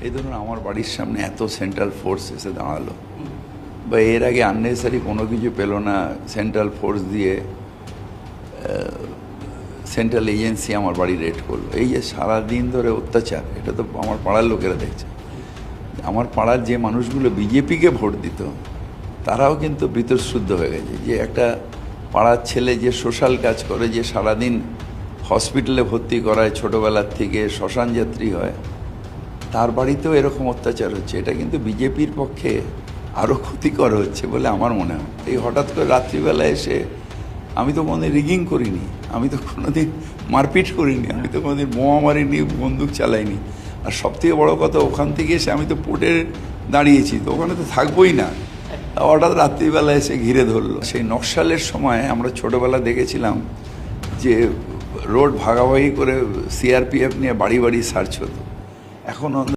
এই ধরুন আমার বাড়ির সামনে এত সেন্ট্রাল ফোর্স এসে দাঁড়ালো, বা এর আগে আননেসারি কোনো কিছু পেল না, সেন্ট্রাল ফোর্স দিয়ে সেন্ট্রাল এজেন্সি আমার বাড়ি রেড করলো। এই যে সারাদিন ধরে অত্যাচার, এটা তো আমার পাড়ার লোকেরা দেখছে। আমার পাড়ার যে মানুষগুলো বিজেপিকে ভোট দিত তারাও কিন্তু বীতশ্রদ্ধ হয়ে গেছে যে একটা পাড়ার ছেলে যে সোশ্যাল কাজ করে, যে সারাদিন হসপিটালে ভর্তি করায়, ছোটোবেলার থেকে শ্মশান যাত্রী হয়, তার বাড়িতেও এরকম অত্যাচার হচ্ছে। এটা কিন্তু বিজেপির পক্ষে আরও ক্ষতিকর হচ্ছে বলে আমার মনে হয়। এই হঠাৎ করে রাত্রিবেলা এসে, আমি তো কোনোদিন রিগিং করিনি, আমি তো কোনোদিন মারপিট করিনি, আমি তো কোনোদিন বোমা মারিনি, বন্দুক চালাইনি। আর সবথেকে বড় কথা, ওখান থেকে এসে আমি তো পোর্টে দাঁড়িয়েছি, তো ওখানে তো থাকবোই না। হঠাৎ রাত্রিবেলা এসে ঘিরে ধরলো। সেই নকশালের সময় আমরা ছোটোবেলা দেখেছিলাম যে রোড ভাগাভাগি করে সিআরপিএফ নিয়ে বাড়ি বাড়ি সার্চ হতো। এখন